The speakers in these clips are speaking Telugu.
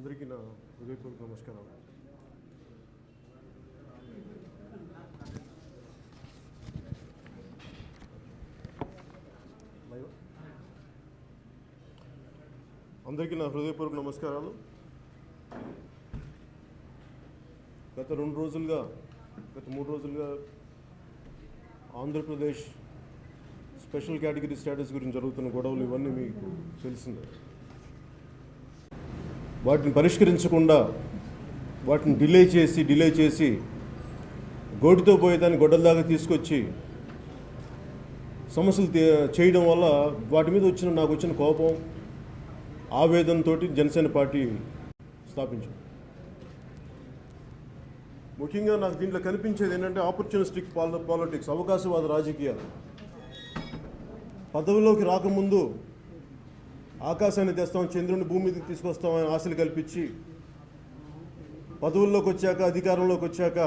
అందరికీ నా హృదయపూర్వక నమస్కారం. అందరికీ నా హృదయపూర్వక నమస్కారాలు. గత 3 రోజులుగా ఆంధ్రప్రదేశ్ స్పెషల్ కేటగిరీ స్టేటస్ గురించి జరుగుతున్న గొడవలు ఇవన్నీ మీకు తెలిసిందే. వాటిని పరిష్కరించకుండా వాటిని డిలే చేసి గోటితో పోయేదాన్ని గొడ్డల తీసుకొచ్చి సమస్యలు చేయడం వల్ల వాటి మీద నాకు వచ్చిన కోపం, ఆవేదనతో జనసేన పార్టీ స్థాపించాం. ముఖ్యంగా నాకు దీంట్లో కనిపించేది ఏంటంటే ఆపర్చునిస్టిక్ పాలిటిక్స్, అవకాశవాద రాజకీయాలు. పదవిలోకి రాకముందు ఆకాశాన్ని తెస్తాం, చంద్రుని భూమి మీదకి తీసుకొస్తామని ఆశలు కల్పించి పదవుల్లోకి వచ్చాక, అధికారంలోకి వచ్చాక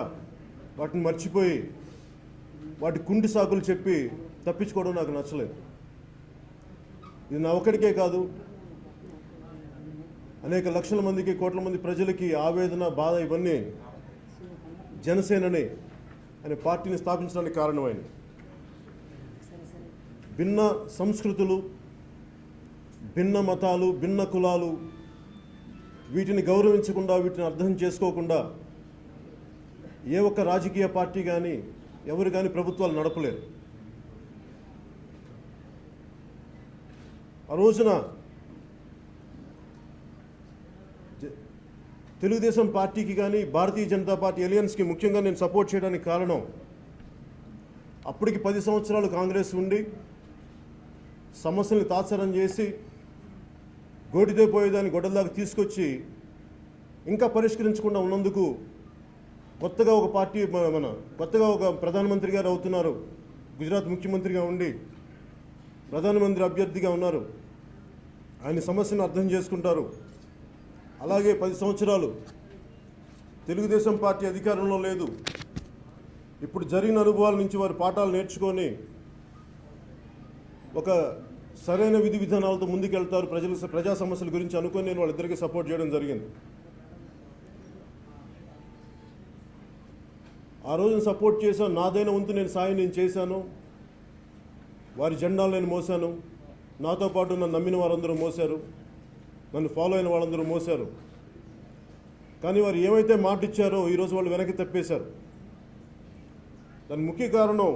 వాటిని మర్చిపోయి వాటి కుంటి సాకులు చెప్పి తప్పించుకోవడం నాకు నచ్చలేదు. ఇది నా ఒక్కడికే కాదు, అనేక లక్షల మందికి, కోట్ల మంది ప్రజలకి ఆవేదన, బాధ ఇవన్నీ జనసేనని అనే పార్టీని స్థాపించడానికి కారణమైంది. భిన్న సంస్కృతులు, భిన్న మతాలు, భిన్న కులాలు వీటిని గౌరవించకుండా, వీటిని అర్థం చేసుకోకుండా ఏ ఒక్క రాజకీయ పార్టీ కానీ ఎవరు కానీ ప్రభుత్వాలు నడపలేరు. ఆ రోజున తెలుగుదేశం పార్టీకి కానీ భారతీయ జనతా పార్టీ అలయన్స్కి ముఖ్యంగా నేను సపోర్ట్ చేయడానికి కారణం, అప్పటికి 10 సంవత్సరాలు కాంగ్రెస్ ఉండి సమస్యల్ని తాత్సారం చేసి గోటితో పోయేదాన్ని గొడ్డల్లాగా తీసుకొచ్చి ఇంకా పరిష్కరించకుండా ఉన్నందుకు కొత్తగా ఒక పార్టీ కొత్తగా ఒక ప్రధానమంత్రి గారు అవుతున్నారు, గుజరాత్ ముఖ్యమంత్రిగా ఉండి ప్రధానమంత్రి అభ్యర్థిగా ఉన్నారు. ఆయన సమస్యను అర్థం చేసుకుంటారు. అలాగే 10 సంవత్సరాలు తెలుగుదేశం పార్టీ అధికారంలో లేదు. ఇప్పుడు జరిగిన అనుభవాల నుంచి వారు పాఠాలు నేర్చుకొని ఒక సరైన విధి విధానాలతో ముందుకెళ్తారు. ప్రజా సమస్యల గురించి అనుకొని నేను వాళ్ళిద్దరికీ సపోర్ట్ చేయడం జరిగింది. ఆ రోజున సపోర్ట్ చేశాను. నాదైన వంతు నేను చేశాను. వారి జెండాలు నేను మోసాను. నాతో పాటు నన్ను నమ్మిన వారందరూ మోశారు, నన్ను ఫాలో అయిన వాళ్ళందరూ మోశారు. కానీ వారు ఏమైతే మాట ఇచ్చారో ఈరోజు వాళ్ళు వెనక్కి తప్పేశారు. దానికి ముఖ్య కారణం,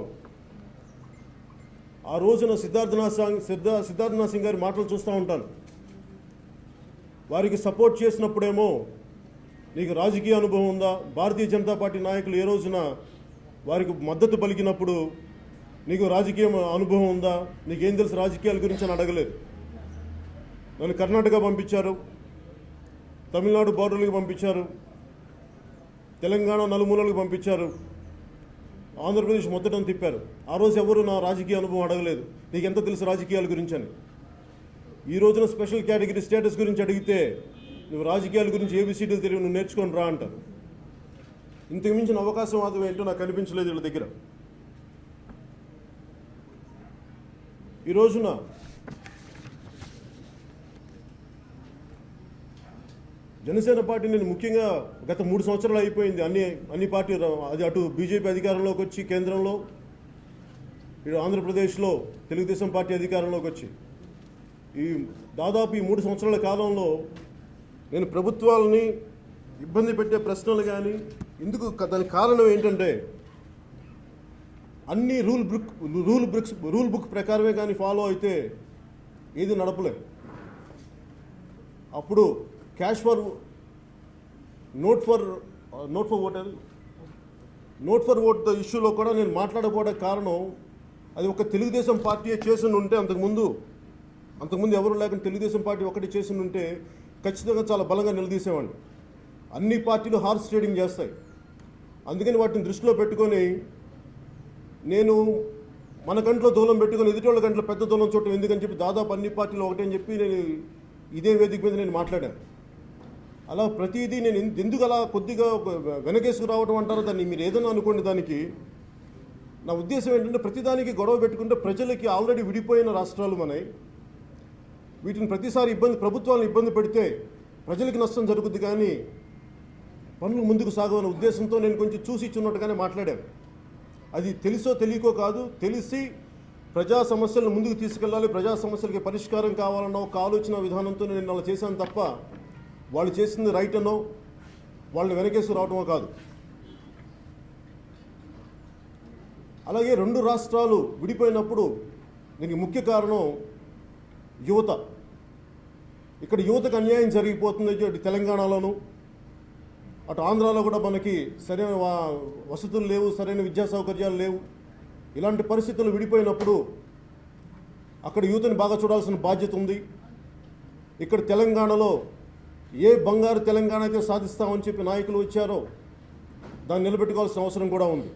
ఆ రోజున సిద్ధార్థనాథ్ సింగ్ గారి మాటలు చూస్తూ ఉంటాను. వారికి సపోర్ట్ చేసినప్పుడేమో నీకు రాజకీయ అనుభవం ఉందా, భారతీయ జనతా పార్టీ నాయకులు ఏ రోజున వారికి మద్దతు పలికినప్పుడు నీకు రాజకీయ అనుభవం ఉందా, నీకేం తెలుసు రాజకీయాల గురించి అని అడగలేదు. నన్ను కర్ణాటక పంపించారు, తమిళనాడు బార్డర్లకు పంపించారు, తెలంగాణ నలుమూలలకు పంపించారు, ఆంధ్రప్రదేశ్ మొత్తం తిప్పారు. ఆ రోజు ఎవరు నా రాజకీయ అనుభవం అడగలేదు, నీకు ఎంత తెలుసు రాజకీయాల గురించి అని. ఈ రోజున స్పెషల్ కేటగిరీ స్టేటస్ గురించి అడిగితే నువ్వు రాజకీయాల గురించి ఏబిసిడీలు తెలివి నువ్వు నేర్చుకొని రా అంటారు. ఇంతకు మించిన అవకాశవాదం ఏంటో నాకు కనిపించలేదు వీళ్ళ దగ్గర. ఈ రోజున జనసేన పార్టీ నేను ముఖ్యంగా గత 3 సంవత్సరాలు అయిపోయింది. అన్ని పార్టీలు, అది అటు బీజేపీ అధికారంలోకి వచ్చి కేంద్రంలో, ఇటు ఆంధ్రప్రదేశ్లో తెలుగుదేశం పార్టీ అధికారంలోకి వచ్చి దాదాపు ఈ 3 సంవత్సరాల కాలంలో నేను ప్రభుత్వాలని ఇబ్బంది పెట్టే ప్రశ్నలు కానీ ఎందుకు, దానికి కారణం ఏంటంటే అన్ని రూల్ బుక్ ప్రకారమే కానీ ఫాలో అయితే ఏది నడపలేదు. అప్పుడు cash for note for vote ఇష్యూలో కూడా నేను మాట్లాడకపోవడానికి కారణం, అది ఒక తెలుగుదేశం పార్టీ చేసి ఉంటే, అంతకుముందు ఎవరు లేకుండా తెలుగుదేశం పార్టీ ఒకటి చేసి ఉంటే ఖచ్చితంగా చాలా బలంగా నిలదీసేవాడిని. అన్ని పార్టీలు హార్స్ ట్రేడింగ్ చేస్తాయి. అందుకని వాటిని దృష్టిలో పెట్టుకొని నేను మన కంట్లో దూలం పెట్టుకొని ఎదుటి కంట్లో పెద్ద దూలం చూడటం ఎందుకని చెప్పి దాదాపు అన్ని పార్టీలు ఒకటే అని చెప్పి నేను ఇదే వేదిక మీద నేను మాట్లాడాను. అలా ప్రతిదీ నేను ఎందుకు అలా కొద్దిగా వెనకేసుకు రావడం అంటారో, దాన్ని మీరు ఏదైనా అనుకోండి. దానికి నా ఉద్దేశం ఏంటంటే, ప్రతిదానికి గొడవ పెట్టుకుంటే ప్రజలకి ఆల్రెడీ విడిపోయిన రాష్ట్రాలు మనవి. వీటిని ప్రతిసారి ప్రభుత్వాలను ఇబ్బంది పెడితే ప్రజలకి నష్టం జరుగుద్ది కానీ పనులు ముందుకు సాగవనే ఉద్దేశంతో నేను కొంచెం చూసి ఇచ్చున్నట్టుగానే మాట్లాడాను. అది తెలుసో తెలియకో కాదు, తెలిసి ప్రజా సమస్యలను ముందుకు తీసుకెళ్ళాలి, ప్రజా సమస్యలకి పరిష్కారం కావాలన్న ఒక ఆలోచన విధానంతో నేను అలా చేశాను తప్ప వాళ్ళు చేసింది రైట్ అనో వాళ్ళని వెనకేసి రావటమో కాదు. అలాగే రెండు రాష్ట్రాలు విడిపోయినప్పుడు దీనికి ముఖ్య కారణం యువత. ఇక్కడ యువతకు అన్యాయం జరిగిపోతుంది. అటు తెలంగాణలోను అటు ఆంధ్రాలో కూడా మనకి సరైన వసతులు లేవు, సరైన విద్యా సౌకర్యాలు లేవు. ఇలాంటి పరిస్థితులు విడిపోయినప్పుడు అక్కడ యువతని బాగా చూడాల్సిన బాధ్యత ఉంది. ఇక్కడ తెలంగాణలో ఏ బంగారు తెలంగాణ అయితే సాధిస్తామని చెప్పి నాయకులు వచ్చారో దాన్ని నిలబెట్టుకోవాల్సిన అవసరం కూడా ఉంది.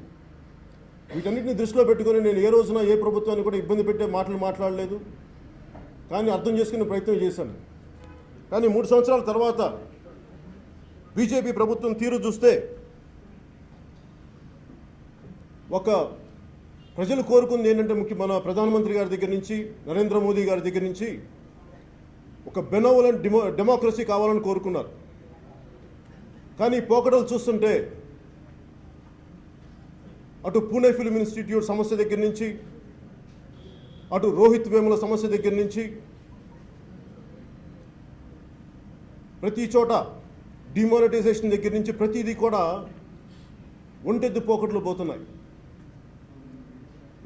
వీటన్నిటిని దృష్టిలో పెట్టుకొని నేను ఏ రోజున ఏ ప్రభుత్వాన్ని కూడా ఇబ్బంది పెట్టే మాటలు మాట్లాడలేదు, కానీ అర్థం చేసుకునే ప్రయత్నం చేశాను. కానీ 3 సంవత్సరాల తర్వాత బీజేపీ ప్రభుత్వం తీరు చూస్తే ఒక ప్రజలు కోరుకుంది ఏంటంటే మన ప్రధానమంత్రి గారి దగ్గర నుంచి, నరేంద్ర మోదీ గారి దగ్గర నుంచి ఒక బెనోవలెంట్ డెమోక్రసీ కావాలని కోరుకున్నారు. కానీ పోకడలు చూస్తుంటే అటు పూణే ఫిల్మ్ ఇన్స్టిట్యూట్ సమస్య దగ్గర నుంచి, అటు రోహిత్ వేముల సమస్య దగ్గర నుంచి ప్రతి చోట డిమానిటైజేషన్ దగ్గర నుంచి ప్రతిదీ కూడా ఒంటెద్దు పోకట్లు పోతున్నాయి.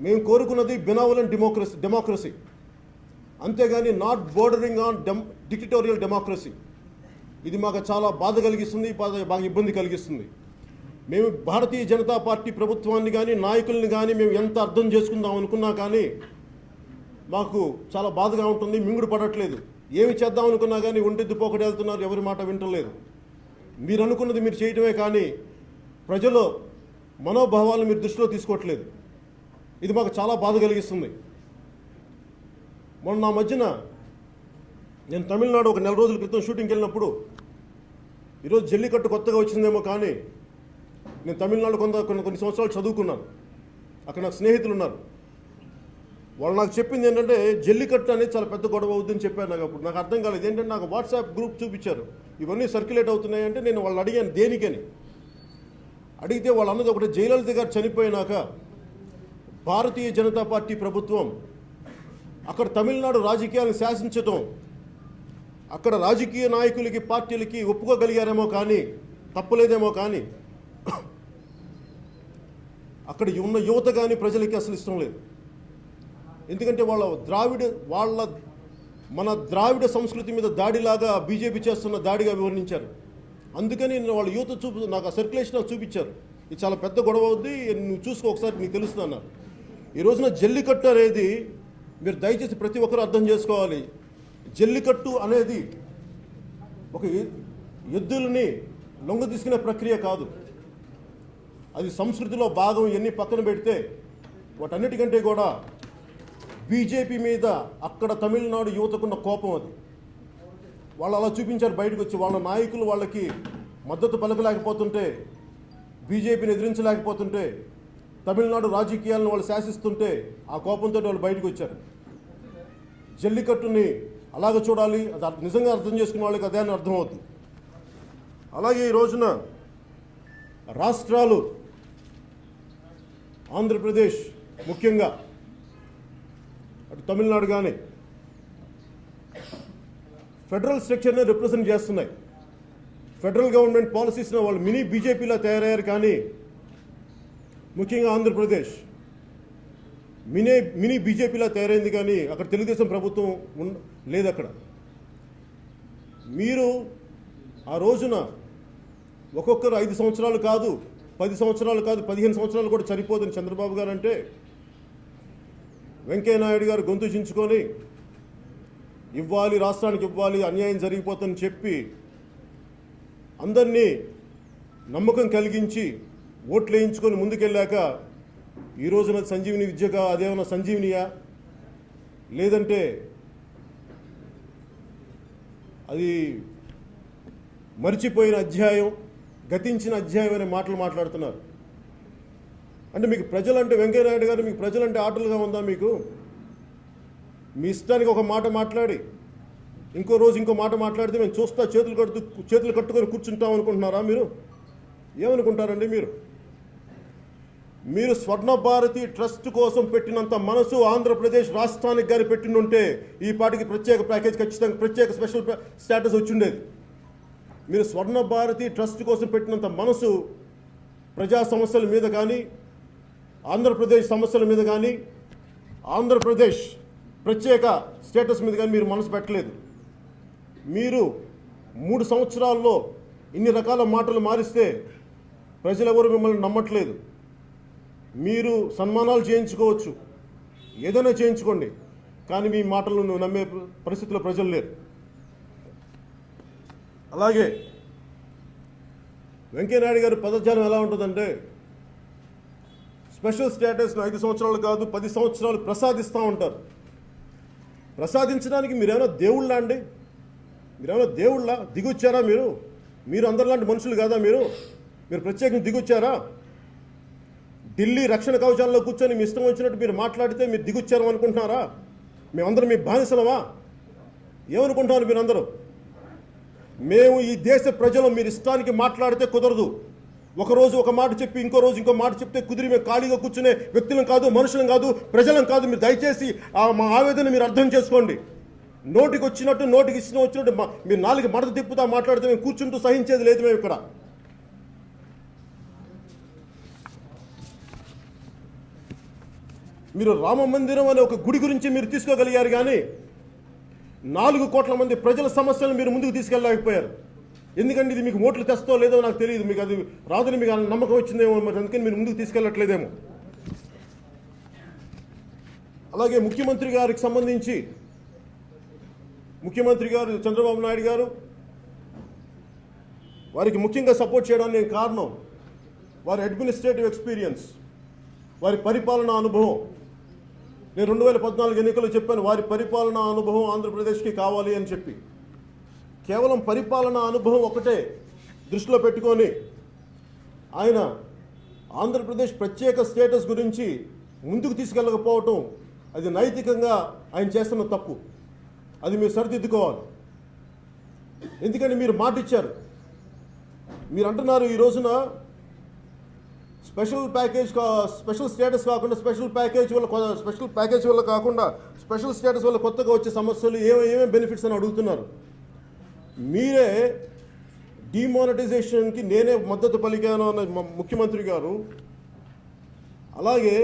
మేము కోరుకున్నది బెనోవలెంట్ డెమోక్రసీ, అంతేగాని not bordering on dictatorial democracy. ఇది మాకు చాలా బాధ కలిగిస్తుంది, బాగా ఇబ్బంది కలిగిస్తుంది. మేము భారతీయ జనతా పార్టీ ప్రభుత్వాన్ని కానీ నాయకుల్ని కానీ మేము ఎంత అర్థం చేసుకుందాం అనుకున్నా కానీ మాకు చాలా బాధగా ఉంటుంది. మింగుడు పడట్లేదు. ఏమి చేద్దాం అనుకున్నా కానీ ఒంటెద్దు పోకటి వెళ్తున్నారు, ఎవరి మాట వింటలేదు. మీరు అనుకున్నది మీరు చేయటమే కానీ ప్రజల మనోభావాలను మీరు దృష్టిలో తీసుకోవట్లేదు. ఇది మాకు చాలా బాధ కలిగిస్తుంది. మొన్న నా మధ్యన నేను తమిళనాడు ఒక 4 రోజుల క్రితం షూటింగ్కి వెళ్ళినప్పుడు, ఈరోజు జల్లికట్టు కొత్తగా వచ్చిందేమో కానీ నేను తమిళనాడు కొన్ని సంవత్సరాలు చదువుకున్నాను. అక్కడ నాకు స్నేహితులు ఉన్నారు. వాళ్ళు నాకు చెప్పింది ఏంటంటే జల్లికట్టు అనేది చాలా పెద్ద గొడవ అవుతుందని చెప్పారు. నాకు అప్పుడు నాకు అర్థం కాలేదు. ఏంటంటే నాకు వాట్సాప్ గ్రూప్ చూపించారు, ఇవన్నీ సర్క్యులేట్ అవుతున్నాయి అంటే. నేను వాళ్ళు అడిగాను దేనికని. అడిగితే వాళ్ళు అన్నది ఒకటి, జయలలిత గారు చనిపోయినాక భారతీయ జనతా పార్టీ ప్రభుత్వం అక్కడ తమిళనాడు రాజకీయాలను శాసించటం, అక్కడ రాజకీయ నాయకులకి పార్టీలకి ఒప్పుకోగలిగారేమో కానీ, తప్పలేదేమో కానీ అక్కడ ఉన్న యువత కానీ ప్రజలకి అసలు ఇష్టం లేదు. ఎందుకంటే మన ద్రావిడ సంస్కృతి మీద దాడిలాగా బీజేపీ చేస్తున్న దాడిగా వివరించారు. అందుకని వాళ్ళ యువత నాకు ఆ సర్క్యులేషన్ చూపించారు. ఇది చాలా పెద్ద గొడవ అవుద్ది, నువ్వు చూసుకో ఒకసారి నీకు తెలుస్తుంది అన్నారు. ఈ రోజున జల్లికట్టు అనేది మీరు దయచేసి ప్రతి ఒక్కరూ అర్థం చేసుకోవాలి. జల్లికట్టు అనేది ఒక ఎద్దులని లొంగ తీసుకునే ప్రక్రియ కాదు. అది సంస్కృతిలో భాగం. ఇవన్నీ పక్కన పెడితే వాటన్నిటికంటే కూడా బీజేపీ మీద అక్కడ తమిళనాడు యువతకున్న కోపం అది. వాళ్ళు అలా చూపించారు బయటకు వచ్చి. వాళ్ళ నాయకులు వాళ్ళకి మద్దతు పలకలేకపోతుంటే, బీజేపీని ఎదిరించలేకపోతుంటే, తమిళనాడు రాజకీయాలను వాళ్ళు శాసిస్తుంటే ఆ కోపంతో వాళ్ళు బయటకు వచ్చారు. జల్లికట్టుని అలాగ చూడాలి, అది నిజంగా అర్థం చేసుకునే వాళ్ళకి అదే అని అర్థమవుతుంది. అలాగే ఈ రోజున రాష్ట్రాలు, ఆంధ్రప్రదేశ్ ముఖ్యంగా, అటు తమిళనాడు కానీ ఫెడరల్ స్ట్రక్చర్ని రిప్రజెంట్ చేస్తున్నాయి. ఫెడరల్ గవర్నమెంట్ పాలసీస్ని వాళ్ళు మినీ బీజేపీలా తయారయ్యారు. కానీ ముఖ్యంగా ఆంధ్రప్రదేశ్ మినీ బీజేపీలా తయారైంది. కానీ అక్కడ తెలుగుదేశం ప్రభుత్వం లేదు. అక్కడ మీరు ఆ రోజున ఒక్కొక్కరు 5 సంవత్సరాలు కాదు, 10 సంవత్సరాలు కాదు, 15 సంవత్సరాలు కూడా సరిపోదని చంద్రబాబు గారు అంటే, వెంకయ్యనాయుడు గారు గొంతు చించుకొని ఇవ్వాలి, రాష్ట్రానికి ఇవ్వాలి, అన్యాయం జరిగిపోతుందని చెప్పి అందరినీ నమ్మకం కలిగించి ఓట్లు వేయించుకొని ముందుకెళ్ళాక ఈ రోజున సంజీవిని విద్యగా అదేమన్నా సంజీవినియా, లేదంటే అది మర్చిపోయిన అధ్యాయం, గతించిన అధ్యాయం అనే మాటలు మాట్లాడుతున్నారు. అంటే మీకు ప్రజలంటే, వెంకయ్యనాయుడు గారు మీకు ప్రజలంటే ఆటలుగా ఉందా? మీకు మీ ఇష్టానికి ఒక మాట మాట్లాడి ఇంకో రోజు ఇంకో మాట మాట్లాడితే మేము చూస్తా చేతులు కట్టుకొని కూర్చుంటాం అనుకుంటున్నారా? మీరు ఏమనుకుంటారండి? మీరు స్వర్ణ భారతి ట్రస్ట్ కోసం పెట్టినంత మనసు ఆంధ్రప్రదేశ్ రాష్ట్రానికి గారి పెట్టినుంటే ఈ పాటికి ప్రత్యేక ప్యాకేజ్, ఖచ్చితంగా ప్రత్యేక స్పెషల్ స్టేటస్ వచ్చిండేది. మీరు స్వర్ణ భారతి ట్రస్ట్ కోసం పెట్టినంత మనసు ప్రజా సమస్యల మీద కానీ, ఆంధ్రప్రదేశ్ సమస్యల మీద కానీ, ఆంధ్రప్రదేశ్ ప్రత్యేక స్టేటస్ మీద కానీ మీరు మనసు పెట్టలేదు. మీరు 3 సంవత్సరాల్లో ఇన్ని రకాల మాటలు మారిస్తే ప్రజలెవరు మిమ్మల్ని నమ్మట్లేదు. మీరు సన్మానాలు చేయించుకోవచ్చు, ఏదైనా చేయించుకోండి, కానీ మీ మాటలను నమ్మే పరిస్థితిలో ప్రజలు లేరు. అలాగే వెంకయ్యనాయుడు గారి పదజాలం ఎలా ఉంటుందంటే, స్పెషల్ స్టేటస్ను 5 సంవత్సరాలు కాదు 10 సంవత్సరాలు ప్రసాదిస్తూ ఉంటారు. ప్రసాదించడానికి మీరేమైనా దేవుళ్ళ అండి? మీరేమైనా దేవుళ్ళ? దిగొచ్చారా? మీరు అందరిలాంటి మనుషులు కాదా? మీరు ప్రత్యేకంగా దిగొచ్చారా? ఢిల్లీ రక్షణ కవచాల్లో కూర్చొని మీ ఇష్టం వచ్చినట్టు మీరు మాట్లాడితే మీరు దిగొచ్చారు అనుకుంటున్నారా? మేమందరం మీ బానిసలమా? ఏమనుకుంటున్నారు మీరందరూ? మేము ఈ దేశ ప్రజలు మీరు ఇష్టానికి మాట్లాడితే కుదరదు. ఒకరోజు ఒక మాట చెప్పి ఇంకో రోజు ఇంకో మాట చెప్తే కుదిరి మేము ఖాళీగా కూర్చునే వ్యక్తులం కాదు, మనుషులం కాదు, ప్రజలం కాదు. మీరు దయచేసి మా ఆవేదన మీరు అర్థం చేసుకోండి. నోటికి వచ్చినట్టు నోటికి ఇష్టం వచ్చినట్టు మీరు 4 మడత తిప్పుతా మాట్లాడితే మేము కూర్చుంటూ సహించేది లేదు. మేము ఇక్కడ మీరు రామ మందిరం అనే ఒక గుడి గురించి మీరు తీసుకోగలిగారు, కానీ 4 కోట్ల మంది ప్రజల సమస్యలను మీరు ముందుకు తీసుకెళ్ళలేకపోయారు. ఎందుకంటే ఇది మీకు ఓట్లు తెస్తో లేదో నాకు తెలియదు, మీకు అది రాదని మీకు నమ్మకం వచ్చిందేమో, మరి అందుకని మీరు ముందుకు తీసుకెళ్ళట్లేదేమో. అలాగే ముఖ్యమంత్రి గారికి సంబంధించి ముఖ్యమంత్రి గారు చంద్రబాబు నాయుడు గారు, వారికి ముఖ్యంగా సపోర్ట్ చేయడానికి నేను కారణం వారి అడ్మినిస్ట్రేటివ్ ఎక్స్పీరియన్స్, వారి పరిపాలనా అనుభవం. నేను 2014 ఎన్నికల్లో చెప్పాను, వారి పరిపాలనా అనుభవం ఆంధ్రప్రదేశ్కి కావాలి అని చెప్పి. కేవలం పరిపాలనా అనుభవం ఒకటే దృష్టిలో పెట్టుకొని ఆయన ఆంధ్రప్రదేశ్ ప్రత్యేక స్టేటస్ గురించి ముందుకు తీసుకెళ్ళకపోవటం అది నైతికంగా ఆయన చేస్తున్న తప్పు. అది మీరు సరిదిద్దుకోవాలి. ఎందుకంటే మీరు మాట ఇచ్చారు. మీరు అంటున్నారు ఈ రోజున స్పెషల్ స్టేటస్ కాకుండా స్పెషల్ ప్యాకేజ్ వల్ల కాకుండా స్పెషల్ స్టేటస్ వల్ల కొత్తగా వచ్చే సమస్యలు ఏమేమి బెనిఫిట్స్ అని అడుగుతున్నారు. మీరే డిమానిటైజేషన్కి నేనే మద్దతు పలికాను అన్న ముఖ్యమంత్రి గారు, అలాగే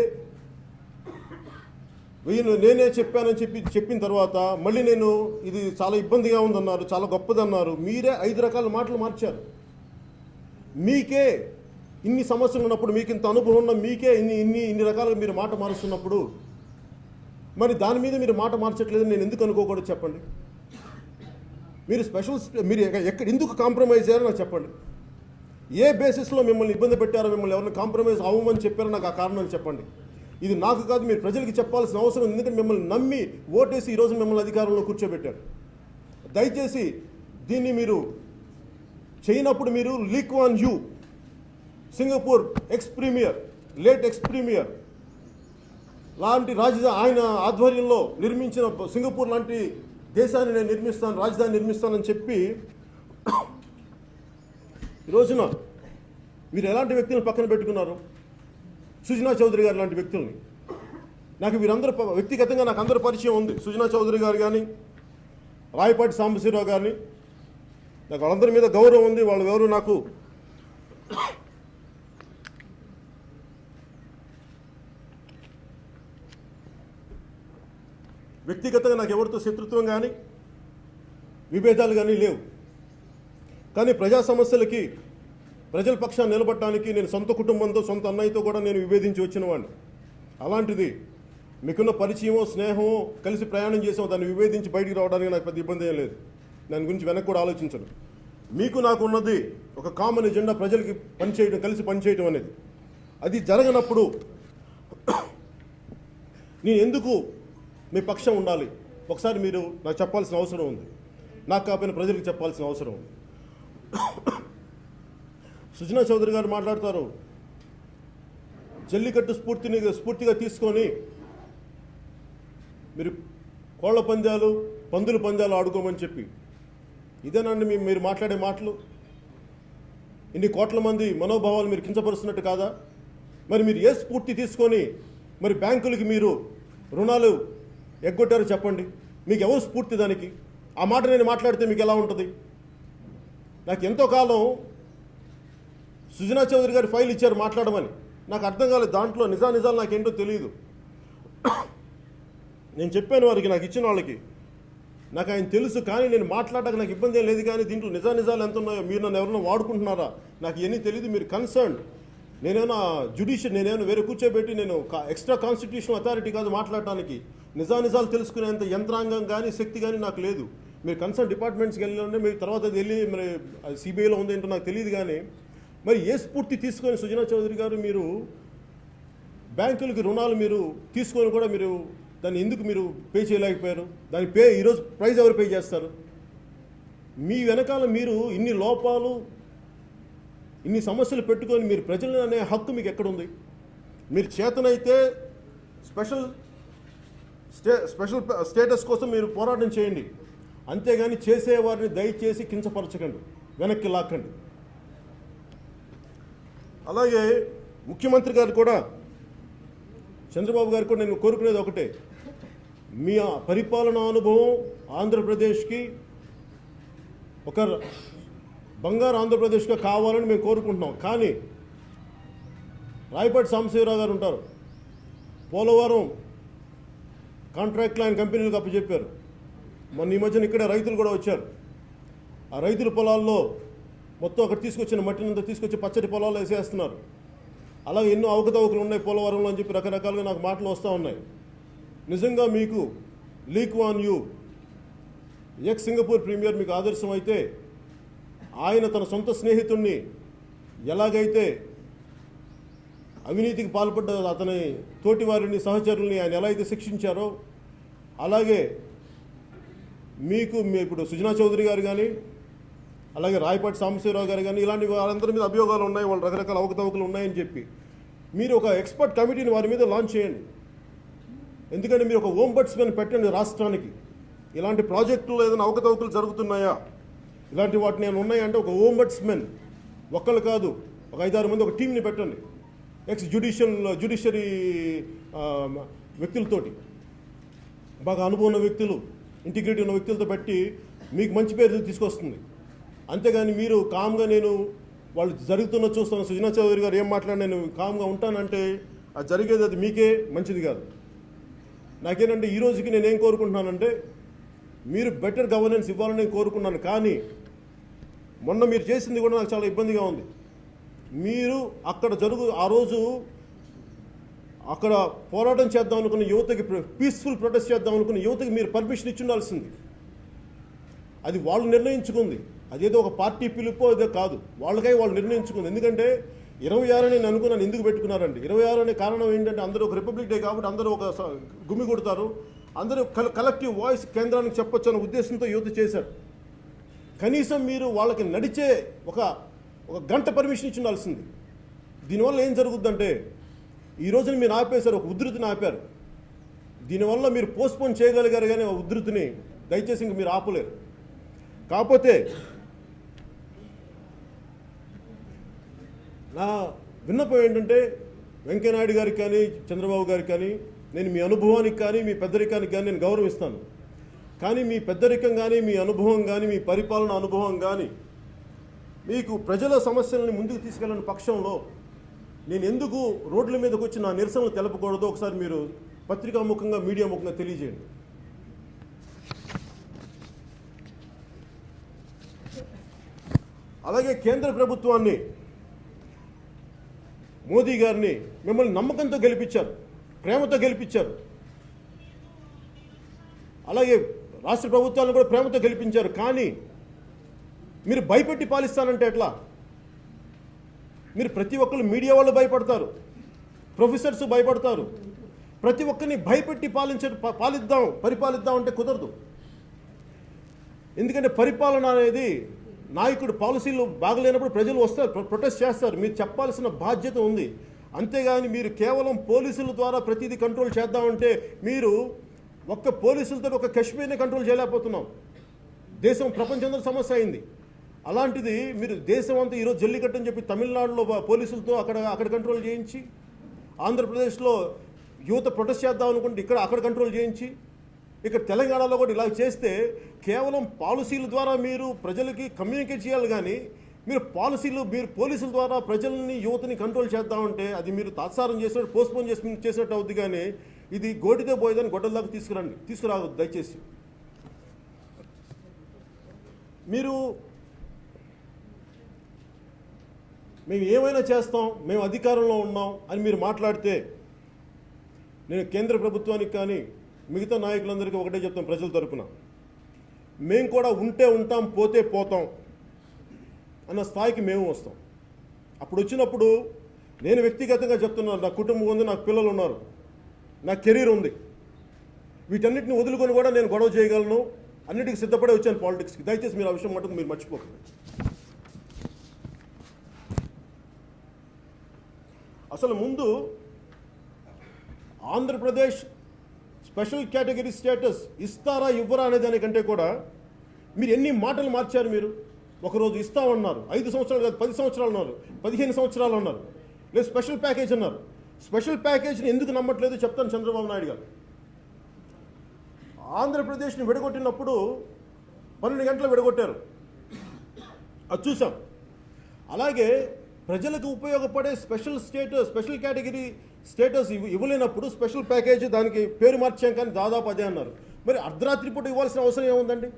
నేనే చెప్పానని చెప్పిన తర్వాత మళ్ళీ నేను ఇది చాలా ఇబ్బందిగా ఉందన్నారు, చాలా గొప్పదన్నారు. మీరే 5 రకాల మాటలు మార్చారు. మీకే ఇన్ని సమస్యలు ఉన్నప్పుడు, మీకు ఇంత అనుభవం ఉన్న మీకే ఇన్ని రకాలుగా మీరు మాట మారుస్తున్నప్పుడు మరి దాని మీద మీరు మాట మార్చట్లేదని నేను ఎందుకు అనుకోకూడదు చెప్పండి. మీరు ఎందుకు కాంప్రమైజ్ అయ్యారో నాకు చెప్పండి. ఏ బేసిస్లో మిమ్మల్ని ఇబ్బంది పెట్టారో, మిమ్మల్ని ఎవరిని కాంప్రమైజ్ అవ్వమని చెప్పారో నాకు ఆ కారణాలు చెప్పండి. ఇది నాకు కాదు, మీరు ప్రజలకి చెప్పాల్సిన అవసరం. ఎందుకంటే మిమ్మల్ని నమ్మి ఓటేసి ఈరోజు మిమ్మల్ని అధికారంలో కూర్చోబెట్టారు. దయచేసి దీన్ని మీరు చేయనప్పుడు మీరు Lee Kuan Yew, Singapore late ex premier లాంటి ఆయన ఆధ్వర్యంలో నిర్మించిన సింగపూర్ లాంటి దేశాన్ని నేను నిర్మిస్తాను, రాజధాని నిర్మిస్తానని చెప్పి ఈ రోజున మీరు ఎలాంటి వ్యక్తులను పక్కన పెట్టుకున్నారు? సుజనా చౌదరి గారు లాంటి వ్యక్తుల్ని. నాకు వీరందరూ వ్యక్తిగతంగా నాకు అందరూ పరిచయం ఉంది. సుజనా చౌదరి గారు కానీ, రాయపాటి సాంబశివరావు గారిని, నాకు వాళ్ళందరి మీద గౌరవం ఉంది. వాళ్ళ గౌరవం నాకు వ్యక్తిగతంగా నాకు ఎవరితో శత్రుత్వం కానీ విభేదాలు కానీ లేవు. కానీ ప్రజా సమస్యలకి ప్రజల పక్షాన్ని నిలబడటానికి నేను సొంత కుటుంబంతో, సొంత అన్నయ్యతో కూడా నేను విభేదించి వచ్చిన వాడిని. అలాంటిది మీకున్న పరిచయమో స్నేహమో కలిసి ప్రయాణం చేసామో దాన్ని విభేదించి బయటికి రావడానికి నాకు పెద్ద ఇబ్బంది ఏం లేదు. దాని గురించి వెనక్కి కూడా ఆలోచించను. మీకు నాకు ఉన్నది ఒక కామన్ ఎజెండా, ప్రజలకి పనిచేయడం, కలిసి పనిచేయడం అనేది. అది జరగనప్పుడు నేను ఎందుకు మీ పక్షం ఉండాలి? ఒకసారి మీరు నాకు చెప్పాల్సిన అవసరం ఉంది. నాకు కాకపోయిన ప్రజలకు చెప్పాల్సిన అవసరం ఉంది. సుజనా చౌదరి గారు మాట్లాడతారు, జల్లికట్టు స్ఫూర్తిగా తీసుకొని మీరు కోళ్ల పందాలు, పందులు పందాలు ఆడుకోమని చెప్పి. ఇదేనండి మీరు మాట్లాడే మాటలు? ఇన్ని కోట్ల మంది మనోభావాలు మీరు కించపరుస్తున్నట్టు కాదా? మరి మీరు ఏ స్ఫూర్తి తీసుకొని మరి బ్యాంకులకి మీరు రుణాలు ఎగ్గొట్టారో చెప్పండి. మీకు ఎవరు స్ఫూర్తి దానికి? ఆ మాట నేను మాట్లాడితే మీకు ఎలా ఉంటుంది? నాకు ఎంతో కాలం సుజనా చౌదరి గారి ఫైల్ ఇచ్చారు మాట్లాడమని, నాకు అర్థం కాలేదు. దాంట్లో నిజాలు నాకేంటో తెలియదు. నేను చెప్పాను వారికి, నాకు ఇచ్చిన వాళ్ళకి, నాకు ఆయన తెలుసు, కానీ నేను మాట్లాడక నాకు ఇబ్బంది ఏం లేదు. కానీ దీంట్లో నిజాలు ఎంత ఉన్నాయో మీరు నన్ను ఎవరైనా వాడుకుంటున్నారా నాకు ఇవన్నీ తెలియదు. మీరు కన్సర్న్, నేనేమైనా నేనేమైనా వేరే కూర్చోబెట్టి నేను ఎక్స్ట్రా కాన్స్టిట్యూషనల్ అథారిటీ కాదు మాట్లాడటానికి. నిజాలు తెలుసుకునేంత యంత్రాంగం కానీ శక్తి కానీ నాకు లేదు. మీరు కన్సర్న్ డిపార్ట్మెంట్స్కి వెళ్ళాలంటే మీరు తర్వాత వెళ్ళి మరి సిబిఐలో ఉందేంటో నాకు తెలియదు. కానీ మరి ఏ స్ఫూర్తి తీసుకొని సుజనా చౌదరి గారు మీరు బ్యాంకులకి రుణాలు మీరు తీసుకొని కూడా మీరు దాన్ని ఎందుకు మీరు పే చేయలేకపోయారు? దాని ఈరోజు ప్రైజ్ ఎవరు పే చేస్తారు? మీ వెనకాల మీరు ఇన్ని లోపాలు ఇన్ని సమస్యలు పెట్టుకొని మీరు ప్రజలు అనే హక్కు మీకు ఎక్కడుంది? మీరు చేతనైతే స్పెషల్ స్టేటస్ కోసం మీరు పోరాటం చేయండి, అంతేగాని చేసేవారిని దయచేసి కించపరచకండి, వెనక్కి లాక్కండి. అలాగే ముఖ్యమంత్రి గారు కూడా, చంద్రబాబు గారు కూడా నేను కోరుకునేది ఒకటే, మీ పరిపాలనా అనుభవం ఆంధ్రప్రదేశ్కి ఒక బంగారు ఆంధ్రప్రదేశ్గా కావాలని మేము కోరుకుంటున్నాం. కానీ రాయపాటి సాంబశివరావు గారు ఉంటారు, పోలవరం కాంట్రాక్ట్లు ఆయన కంపెనీలకు అప్పచెప్పారు. మొన్న ఈ మధ్యన ఇక్కడ రైతులు కూడా వచ్చారు. ఆ రైతుల పొలాల్లో మొత్తం అక్కడ తీసుకొచ్చిన మట్టినంతా తీసుకొచ్చి పచ్చడి పొలాల్లో వేసేస్తున్నారు. అలాగే ఎన్నో అవకతవకలు ఉన్నాయి పోలవరంలో అని చెప్పి రకరకాలుగా నాకు మాటలు వస్తూ ఉన్నాయి. నిజంగా మీకు Lee Kuan Yew ex Singapore premier మీకు ఆదర్శం అయితే, ఆయన తన సొంత స్నేహితుడిని ఎలాగైతే అవినీతికి పాల్పడ్డ అతని తోటి వారిని సహచరుల్ని ఆయన ఎలా అయితే శిక్షించారో, అలాగే మీకు ఇప్పుడు సుజనా చౌదరి గారు కానీ అలాగే రాయపాటి సాంబశివరావు గారు కానీ ఇలాంటి వారందరి మీద అభియోగాలు ఉన్నాయి, వాళ్ళు రకరకాల అవకతవకలు ఉన్నాయని చెప్పి మీరు ఒక ఎక్స్పర్ట్ కమిటీని వారి మీద లాంచ్ చేయండి. ఎందుకంటే మీరు ఒక ఓంబడ్స్మెన్ పెట్టండి రాష్ట్రానికి. ఇలాంటి ప్రాజెక్టులు ఏదైనా అవకతవకలు జరుగుతున్నాయా, ఇలాంటి వాటిని ఏమైనా ఉన్నాయంటే ఒక ఓంబడ్స్మెన్, ఒక్కళ్ళు కాదు ఒక 5-6 మంది ఒక టీంని పెట్టండి, ఎక్స్ జ్యుడిషియరీ వ్యక్తులతోటి, బాగా అనుభవం ఉన్న వ్యక్తులు, ఇంటిగ్రిటీ ఉన్న వ్యక్తులతో పెట్టి మీకు మంచి పేరు తీసుకొస్తుంది. అంతేగాని మీరు కామ్గా నేను వాళ్ళు జరుగుతున్న చూస్తాను సుజనా చౌదరి గారు ఏం మాట్లాడి నేను కామ్గా ఉంటానంటే అది జరిగేది అది మీకే మంచిది కాదు. నాకేనంటే ఈ రోజుకి నేనేం కోరుకుంటున్నానంటే మీరు బెటర్ గవర్నెన్స్ ఇవ్వాలని నేను కోరుకున్నాను. కానీ మొన్న మీరు చేసింది కూడా నాకు చాలా ఇబ్బందిగా ఉంది. మీరు అక్కడ ఆ రోజు అక్కడ పోరాటం చేద్దాం అనుకున్న యువతకి, పీస్ఫుల్ ప్రొటెస్ట్ చేద్దాం అనుకున్న యువతకి మీరు పర్మిషన్ ఇచ్చి ఉండాల్సింది. అది వాళ్ళు నిర్ణయించుకుంది, అదేదో ఒక పార్టీ పిలుపో అదే కాదు, వాళ్ళకై వాళ్ళు నిర్ణయించుకుంది. ఎందుకంటే 26 నేను అనుకున్నాను, ఎందుకు పెట్టుకున్నారండి 26 అనే కారణం ఏంటంటే అందరూ ఒక రిపబ్లిక్ డే కాబట్టి అందరూ ఒక గుమ్మి కొడతారు, అందరూ కలెక్టివ్ వాయిస్ కేంద్రానికి చెప్పొచ్చు అనే ఉద్దేశంతో యువత చేశారు. కనీసం మీరు వాళ్ళకి నడిచే ఒక గంట పర్మిషన్ ఇచ్చి ఉండాల్సింది. దీనివల్ల ఏం జరుగుద్దంటే ఈ రోజున మీరు ఆపేశారు, ఒక ఉధృతిని ఆపారు. దీనివల్ల మీరు పోస్ట్పోన్ చేయగలిగారు కానీ ఆ ఉధృతిని దయచేసి ఇంక మీరు ఆపలేరు. కాకపోతే నా విన్నపం ఏంటంటే వెంకయ్యనాయుడు గారికి కానీ చంద్రబాబు గారికి కానీ నేను మీ అనుభవానికి కానీ మీ పెద్దరికానికి కానీ నేను గౌరవిస్తాను. కానీ మీ పెద్దరికం కానీ మీ అనుభవం కానీ మీ పరిపాలన అనుభవం కానీ మీకు ప్రజల సమస్యలను ముందుకు తీసుకెళ్ళని పక్షంలో నేను ఎందుకు రోడ్ల మీదకి వచ్చి నా నిరసనలు తెలపకూడదో ఒకసారి మీరు పత్రికాముఖంగా మీడియా ముఖంగా తెలియజేయండి. అలాగే కేంద్ర ప్రభుత్వాన్ని, మోదీ గారిని మిమ్మల్ని నమ్మకంతో గెలిపించారు, ప్రేమతో గెలిపించారు. అలాగే రాష్ట్ర ప్రభుత్వాలను కూడా ప్రేమతో గెలిపించారు. కానీ మీరు భయపెట్టి పాలిస్తానంటే ఎట్లా? మీరు ప్రతి ఒక్కరు, మీడియా వాళ్ళు భయపడతారు, ప్రొఫెసర్స్ భయపడతారు, ప్రతి ఒక్కరిని భయపెట్టి పరిపాలిద్దాం అంటే కుదరదు. ఎందుకంటే పరిపాలన అనేది నాయకుడు పాలసీలు బాగలేనప్పుడు ప్రజలు వస్తారు, ప్రొటెస్ట్ చేస్తారు. మీరు చెప్పాల్సిన బాధ్యత ఉంది. అంతేగాని మీరు కేవలం పోలీసుల ద్వారా ప్రతిదీ కంట్రోల్ చేద్దామంటే మీరు ఒక్క పోలీసులతో ఒక కాశ్మీర్ని కంట్రోల్ చేయలేకపోతున్నాం. దేశం ప్రపంచంలో సమస్య అయింది. అలాంటిది మీరు దేశం అంతా ఈరోజు జల్లికట్టు అని చెప్పి తమిళనాడులో పోలీసులతో అక్కడ కంట్రోల్ చేయించి, ఆంధ్రప్రదేశ్లో యువత ప్రొటెస్ట్ చేద్దాం అనుకుంటే అక్కడ కంట్రోల్ చేయించి, ఇక్కడ తెలంగాణలో కూడా ఇలా చేస్తే కేవలం పాలసీల ద్వారా మీరు ప్రజలకి కమ్యూనికేట్ చేయాలి. కానీ మీరు పోలీసుల ద్వారా ప్రజల్ని యువతని కంట్రోల్ చేద్దామంటే అది మీరు తాత్సారం చేసినట్టు, పోస్ట్పోన్ చేసినట్టు అవుద్ది. కానీ ఇది గోటితో పోయేదని గొడ్డల దాకా తీసుకురావద్దు దయచేసి. మేము ఏమైనా చేస్తాం, మేము అధికారంలో ఉన్నాం అని మీరు మాట్లాడితే నేను కేంద్ర ప్రభుత్వానికి కానీ మిగతా నాయకులందరికీ ఒకటే చెప్తాం, ప్రజల తరపున మేము కూడా ఉంటే ఉంటాం, పోతే పోతాం అన్న స్థాయికి మేము వస్తాం. అప్పుడు వచ్చినప్పుడు నేను వ్యక్తిగతంగా చెప్తున్నాను, నా కుటుంబం ఉంది, నాకు పిల్లలు ఉన్నారు, నా కెరీర్ ఉంది, వీటన్నిటిని వదులుకొని కూడా నేను గొడవ చేయగలను, అన్నిటికీ సిద్ధపడే వచ్చాను పాలిటిక్స్కి. దయచేసి మీరు ఆ విషయం మటుకు మీరు మర్చిపోకండి. అసలు ముందు ఆంధ్రప్రదేశ్ స్పెషల్ కేటగిరీ స్టేటస్ ఇస్తారా ఇవ్వరా అనే దానికంటే కూడా మీరు ఎన్ని మాటలు మార్చారు. మీరు ఒకరోజు ఇస్తామన్నారు, 5 సంవత్సరాలు కాదు 10 సంవత్సరాలు అన్నారు, 15 సంవత్సరాలు అన్నారు, లేదు స్పెషల్ ప్యాకేజ్ అన్నారు. స్పెషల్ ప్యాకేజ్ని ఎందుకు నమ్మట్లేదు చెప్తాను. చంద్రబాబు నాయుడు గారు ఆంధ్రప్రదేశ్ని విడగొట్టినప్పుడు 12 గంటలు విడగొట్టారు, అది చూసాం. అలాగే ప్రజలకు ఉపయోగపడే స్పెషల్ కేటగిరీ స్టేటస్ ఇవ్వలేనప్పుడు స్పెషల్ ప్యాకేజ్ దానికి పేరు మార్చాం, కానీ దాదాపు అదే అన్నారు. మరి అర్ధరాత్రి పూట ఇవ్వాల్సిన అవసరం ఏముందండి?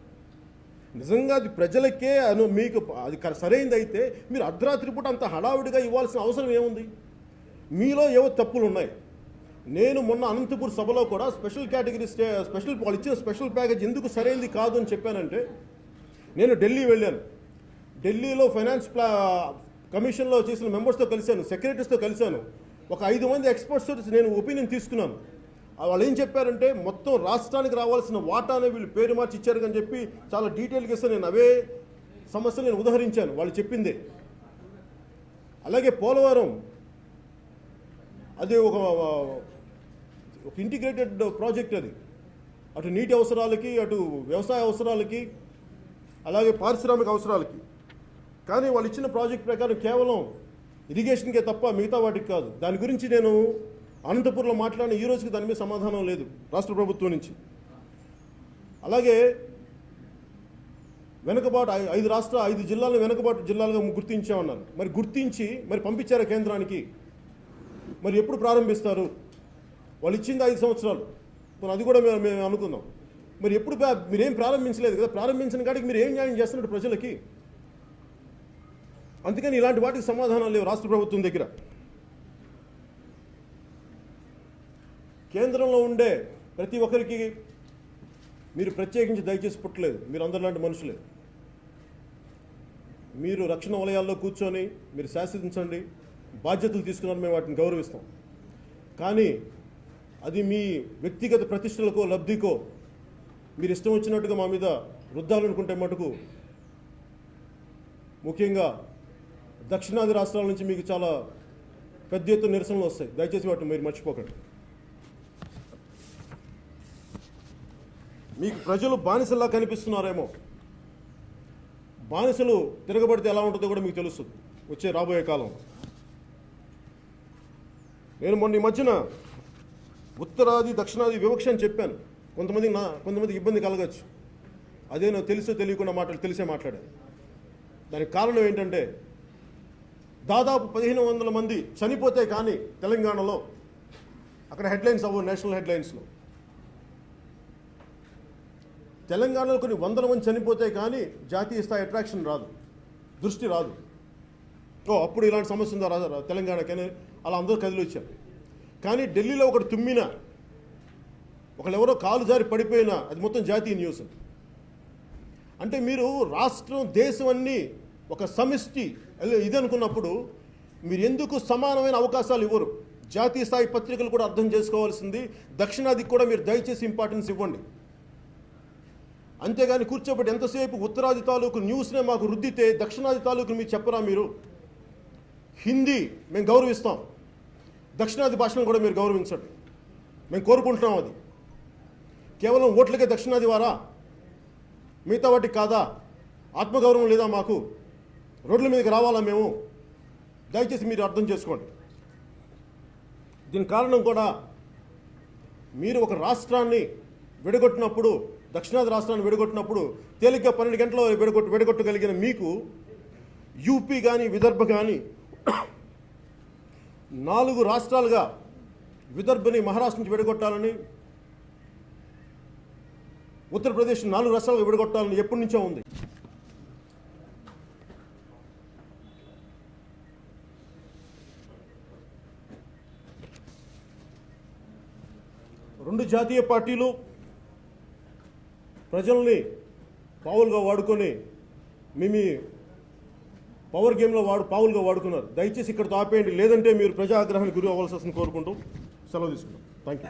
నిజంగా అది ప్రజలకే మీకు అది సరైనది అయితే మీరు అర్ధరాత్రి పూట అంత హడావుడిగా ఇవ్వాల్సిన అవసరం ఏముంది? మీలో ఏవో తప్పులు ఉన్నాయి. నేను మొన్న అనంతపూర్ సభలో కూడా వాళ్ళు ఇచ్చిన స్పెషల్ ప్యాకేజ్ ఎందుకు సరైనది కాదు అని చెప్పానంటే, నేను ఢిల్లీ వెళ్ళాను. ఢిల్లీలో ఫైనాన్స్ కమిషన్లో చేసిన మెంబర్స్తో కలిశాను, సెక్రటరీస్తో కలిశాను, ఒక 5 మంది ఎక్స్పర్ట్స్తో నేను ఒపీనియన్ తీసుకున్నాను. వాళ్ళు ఏం చెప్పారంటే, మొత్తం రాష్ట్రానికి రావాల్సిన వాటానే వీళ్ళు పేరు మార్చి ఇచ్చారు అని చెప్పి చాలా డీటెయిల్గా ఇస్తాను. నేను అవే సమస్యలు నేను ఉదహరించాను వాళ్ళు చెప్పిందే. అలాగే పోలవరం అది ఒక ఇంటిగ్రేటెడ్ ప్రాజెక్ట్. అది అటు నీటి అవసరాలకి, అటు వ్యవసాయ అవసరాలకి, అలాగే పారిశ్రామిక అవసరాలకి. కానీ వాళ్ళు ఇచ్చిన ప్రాజెక్ట్ ప్రకారం కేవలం ఇరిగేషన్కే తప్ప మిగతా వాటికి కాదు. దాని గురించి నేను అనంతపూర్లో మాట్లాడిన ఈ రోజుకి దాని మీద సమాధానం లేదు రాష్ట్ర ప్రభుత్వం నుంచి. అలాగే వెనుకబాటు 5 జిల్లాలను వెనుకబాటు జిల్లాలుగా గుర్తించామన్నారు. మరి గుర్తించి పంపించారా కేంద్రానికి? మరి ఎప్పుడు ప్రారంభిస్తారు? వాళ్ళు ఇచ్చింది 5 సంవత్సరాలు, మరి అది కూడా మేము అనుకుందాం. మరి ఎప్పుడు మీరేం ప్రారంభించలేదు కదా, ప్రారంభించిన కాడికి మీరు ఏం న్యాయం చేస్తున్నట్టు ప్రజలకి? అందుకని ఇలాంటి వాటికి సమాధానాలు లేవు రాష్ట్ర ప్రభుత్వం దగ్గర. కేంద్రంలో ఉండే ప్రతి ఒక్కరికి మీరు ప్రత్యేకించి దయచేసి పుట్టలేదు, మీరు అందరిలాంటి మనుషులే. మీరు రక్షణ వలయాల్లో కూర్చొని మీరు శాసించండి, బాధ్యతలు తీసుకున్నారు, మేము వాటిని గౌరవిస్తాం. కానీ అది మీ వ్యక్తిగత ప్రతిష్టలకో లబ్ధికో మీరు ఇష్టం వచ్చినట్టుగా మా మీద రుద్దాలనుకుంటే మటుకు, ముఖ్యంగా దక్షిణాది రాష్ట్రాల నుంచి మీకు చాలా పెద్ద ఎత్తున నిరసనలు వస్తాయి. దయచేసి వాటిని మీరు మర్చిపోకండి. మీకు ప్రజలు బానిసల్లా కనిపిస్తున్నారేమో. బానిసలు తిరగబడితే ఎలా ఉంటుందో కూడా మీకు తెలుస్తుంది వచ్చే రాబోయే కాలంలో. నేను మొన్న ఈ మధ్యన ఉత్తరాది దక్షిణాది వివక్ష అని చెప్పాను. కొంతమందికి ఇబ్బంది కలగచ్చు. అదే నాకు తెలుసో తెలియకుండా తెలిసే మాట్లాడాను. దానికి కారణం ఏంటంటే, దాదాపు 1500 మంది చనిపోతే కానీ తెలంగాణలో అక్కడ హెడ్లైన్స్ అవ్వవు, నేషనల్ హెడ్లైన్స్లో. తెలంగాణలో కొన్ని 100 మంది చనిపోతే కానీ జాతీయ స్థాయి అట్రాక్షన్ రాదు, దృష్టి రాదు. అప్పుడు ఇలాంటి సమస్య ఉందా రాదా తెలంగాణకని అలా అందరూ కదిలి వచ్చారు. కానీ ఢిల్లీలో ఒకటి తుమ్మినా, ఒకళ్ళెవరో కాలు జారి పడిపోయినా అది మొత్తం జాతీయ న్యూస్. అంటే మీరు రాష్ట్రం, దేశం అన్నీ ఒక సమిష్టి ఇది అనుకున్నప్పుడు మీరు ఎందుకు సమానమైన అవకాశాలు ఇవ్వరు? జాతీయ స్థాయి పత్రికలు కూడా అర్థం చేసుకోవాల్సింది. దక్షిణాదికి కూడా మీరు దయచేసి ఇంపార్టెన్స్ ఇవ్వండి. అంతేగాని కూర్చోబెట్టి ఎంతసేపు ఉత్తరాది తాలూకు న్యూస్నే మాకు రుద్దితే దక్షిణాది తాలూకు మీరు చెప్పరా? మీరు హిందీ మేము గౌరవిస్తాం, దక్షిణాది భాషను కూడా మీరు గౌరవించండి, మేము కోరుకుంటున్నాం. అది కేవలం ఓట్లకే దక్షిణాది వారా? మిగతా వాటికి కాదా? ఆత్మగౌరవం లేదా మాకు? రోడ్ల మీదకి రావాలా మేము? దయచేసి మీరు అర్థం చేసుకోండి. దీని కారణం కూడా మీరు ఒక రాష్ట్రాన్ని విడగొట్టినప్పుడు, దక్షిణాది రాష్ట్రాన్ని విడగొట్టినప్పుడు తేలిగ్గా 12 గంటల్లో విడగొట్టగలిగిన మీకు యూపీ కానీ విదర్భ కానీ 4 రాష్ట్రాలుగా విదర్భని మహారాష్ట్ర నుంచి విడగొట్టాలని, ఉత్తరప్రదేశ్ 4 రాష్ట్రాలుగా విడగొట్టాలని ఎప్పటి నుంచో ఉంది. రెండు జాతీయ పార్టీలు ప్రజల్ని పావులుగా వాడుకొని మీ పవర్ గేమ్లో పావులుగా వాడుకున్నారు. దయచేసి ఇక్కడతో ఆపేయండి, లేదంటే మీరు ప్రజా ఆగ్రహానికి గురి అవ్వాల్సి వస్తుంది కోరుకుంటూ సెలవు తీసుకున్నాం. Thank you.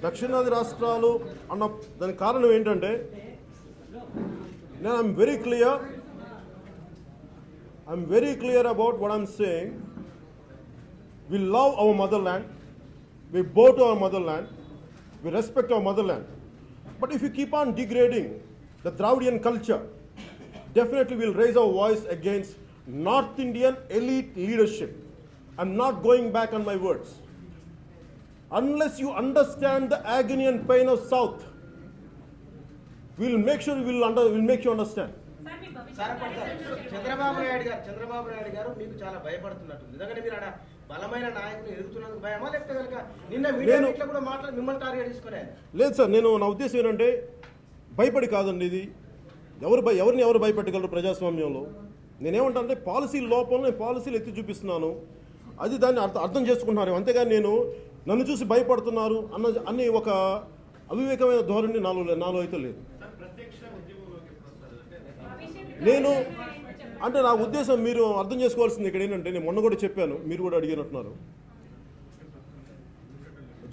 దక్షిణాది రాష్ట్రాలు అన్న దానికి కారణం ఏంటంటే, I'm very clear about what I'm saying. We love our motherland, we bow to our motherland, we respect our motherland. But if you keep on degrading the Dravidian culture, definitely we'll raise our voice against North Indian elite leadership. I'm not going back on my words. Unless you understand the agony and pain of South, we'll make sure we'll make you understand. Chandrababu Naidu గారు మీకు చాలా భయపడుతున్నట్టు. నిజంగానే మీరు ఆడ బలమైన నాయకులు ఎదుగుతున్నందుకు భయమా, లేకపోతే కనుక నిన్న మీడియా కూడా మాట్లాడి మిమ్మల్ని టార్గెట్ తీసుకునే? లేదు సార్, నా ఉద్దేశం ఏంటంటే భయపడి కాదండి. ఇది ఎవరిని ఎవరు భయపెట్టగలరు ప్రజాస్వామ్యంలో? నేనేమంటానంటే పాలసీ లోపల నేను పాలసీలు ఎత్తి చూపిస్తున్నాను, అది దాన్ని అర్థం చేసుకుంటున్నారు. అంతేగాని నన్ను చూసి భయపడుతున్నారు అనే ఒక అవివేకమైన ధోరణి నాలో అయితే లేదు. నా ఉద్దేశం మీరు అర్థం చేసుకోవాల్సింది ఇక్కడ ఏంటంటే, నేను మొన్న కూడా చెప్పాను, మీరు కూడా అడిగినట్టున్నారు.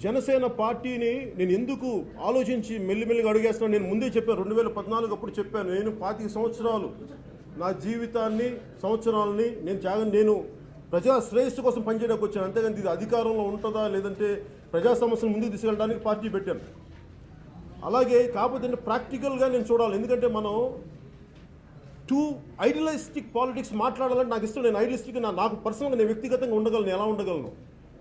జనసేన పార్టీని నేను ఎందుకు ఆలోచించి మెల్లిమెల్లిగా అడిగేస్తున్నాను. నేను ముందే చెప్పాను, 2014 అప్పుడు చెప్పాను, నేను 25 సంవత్సరాలు నా జీవితాన్ని సంవత్సరాలని నేను ప్రజా శ్రేయస్సు కోసం పనిచేయడానికి వచ్చాను. అంతేగాని ఇది అధికారంలో ఉంటుందా లేదంటే ప్రజా సమస్యలు ముందుకు తీసుకెళ్ళడానికి పార్టీ పెట్టాను. అలాగే కాకపోతే ప్రాక్టికల్గా నేను చూడాలి. ఎందుకంటే మనం టూ ఐడియలిస్టిక్ పాలిటిక్స్ మాట్లాడాలని నాకు ఇష్టం. నేను ఐడియలిస్టిక్ నాకు పర్సనల్గా నేను వ్యక్తిగతంగా ఉండగలను, ఎలా ఉండగలను.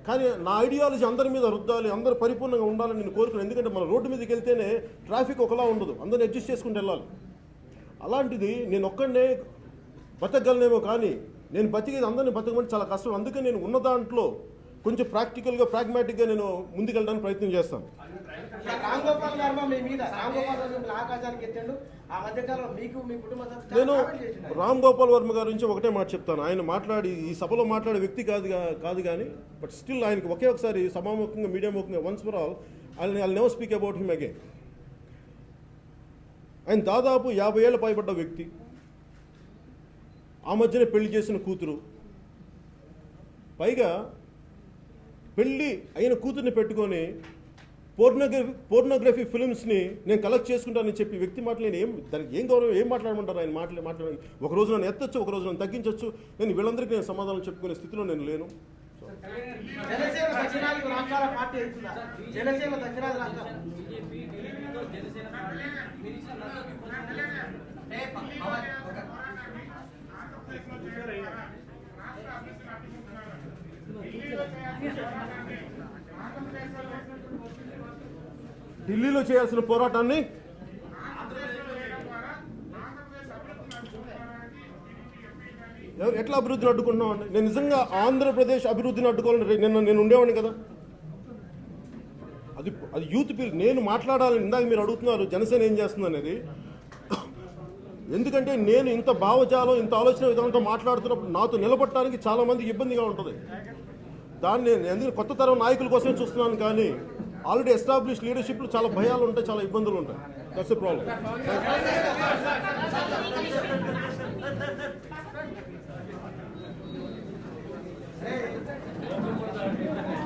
కానీ నా ఐడియాలజీ అందరి మీద రుద్దాలి, అందరూ పరిపూర్ణంగా ఉండాలని నేను కోరుకున్నాను. ఎందుకంటే మన రోడ్డు మీదకి వెళ్తేనే ట్రాఫిక్ ఒకలా ఉండదు, అందరిని అడ్జస్ట్ చేసుకుంటూ వెళ్ళాలి. అలాంటిది నేను ఒక్కడనే బతకగలనేమో, కానీ నేను బతికేది అందరినీ బతకమంటే చాలా కష్టం. అందుకే నేను ఉన్న దాంట్లో కొంచెం ప్రాక్టికల్గా ప్రాగ్మాటిక్గా నేను ముందుకెళ్ళడానికి ప్రయత్నం చేస్తాను. నేను రామ్ గోపాల్ వర్మ గారి నుంచి ఒకటే మాట చెప్తాను. ఆయన ఈ సభలో మాట్లాడే వ్యక్తి కాదు కానీ, బట్ స్టిల్ ఆయనకి ఒకసారి సభాముఖంగా మీడియాముఖంగా once for all I never speak about him again. ఆయన దాదాపు 50 ఏళ్ళ పైబడ్డ వ్యక్తి, ఆ మధ్యనే పెళ్లి చేసిన కూతురు, పైగా పెళ్ళి అయిన కూతుర్ని పెట్టుకొని పోర్నోగ్రఫీ ఫిల్మ్స్ని నేను కలెక్ట్ చేసుకుంటానని చెప్పి వ్యక్తి మాటలు దానికి ఏం గౌరవం, ఏం మాట్లాడమంటారు? ఆయన మాట్లాడి ఒక రోజు నన్ను ఎత్తచ్చు, ఒక రోజు నన్ను తగ్గించవచ్చు. నేను వీళ్ళందరికీ నేను సమాధానం చెప్పుకునే స్థితిలో నేను లేను. ఢిల్లీలో చేయాల్సిన పోరాటాన్ని ఎట్లా అభివృద్ధిని అడ్డుకుంటున్నామండి? నేను నిజంగా ఆంధ్రప్రదేశ్ అభివృద్ధిని అడ్డుకోవాలని నేను ఉండేవాడిని కదా. అది యూత్ నేను మాట్లాడాలని. ఇందాక మీరు అడుగుతున్నారు జనసేన ఏం చేస్తుంది అనేది. ఎందుకంటే నేను ఇంత భావజాలం, ఇంత ఆలోచన విధానంతో మాట్లాడుతున్నప్పుడు నాతో నిలబడటానికి చాలా మందికి ఇబ్బందిగా ఉంటుంది. దాన్ని నేను ఎందుకు కొత్త తరం నాయకుల కోసమే చూస్తున్నాను, కానీ ఆల్రెడీ ఎస్టాబ్లిష్ లీడర్షిప్లో చాలా భయాలు ఉంటాయి, చాలా ఇబ్బందులు ఉంటాయి. That's the problem. Hey.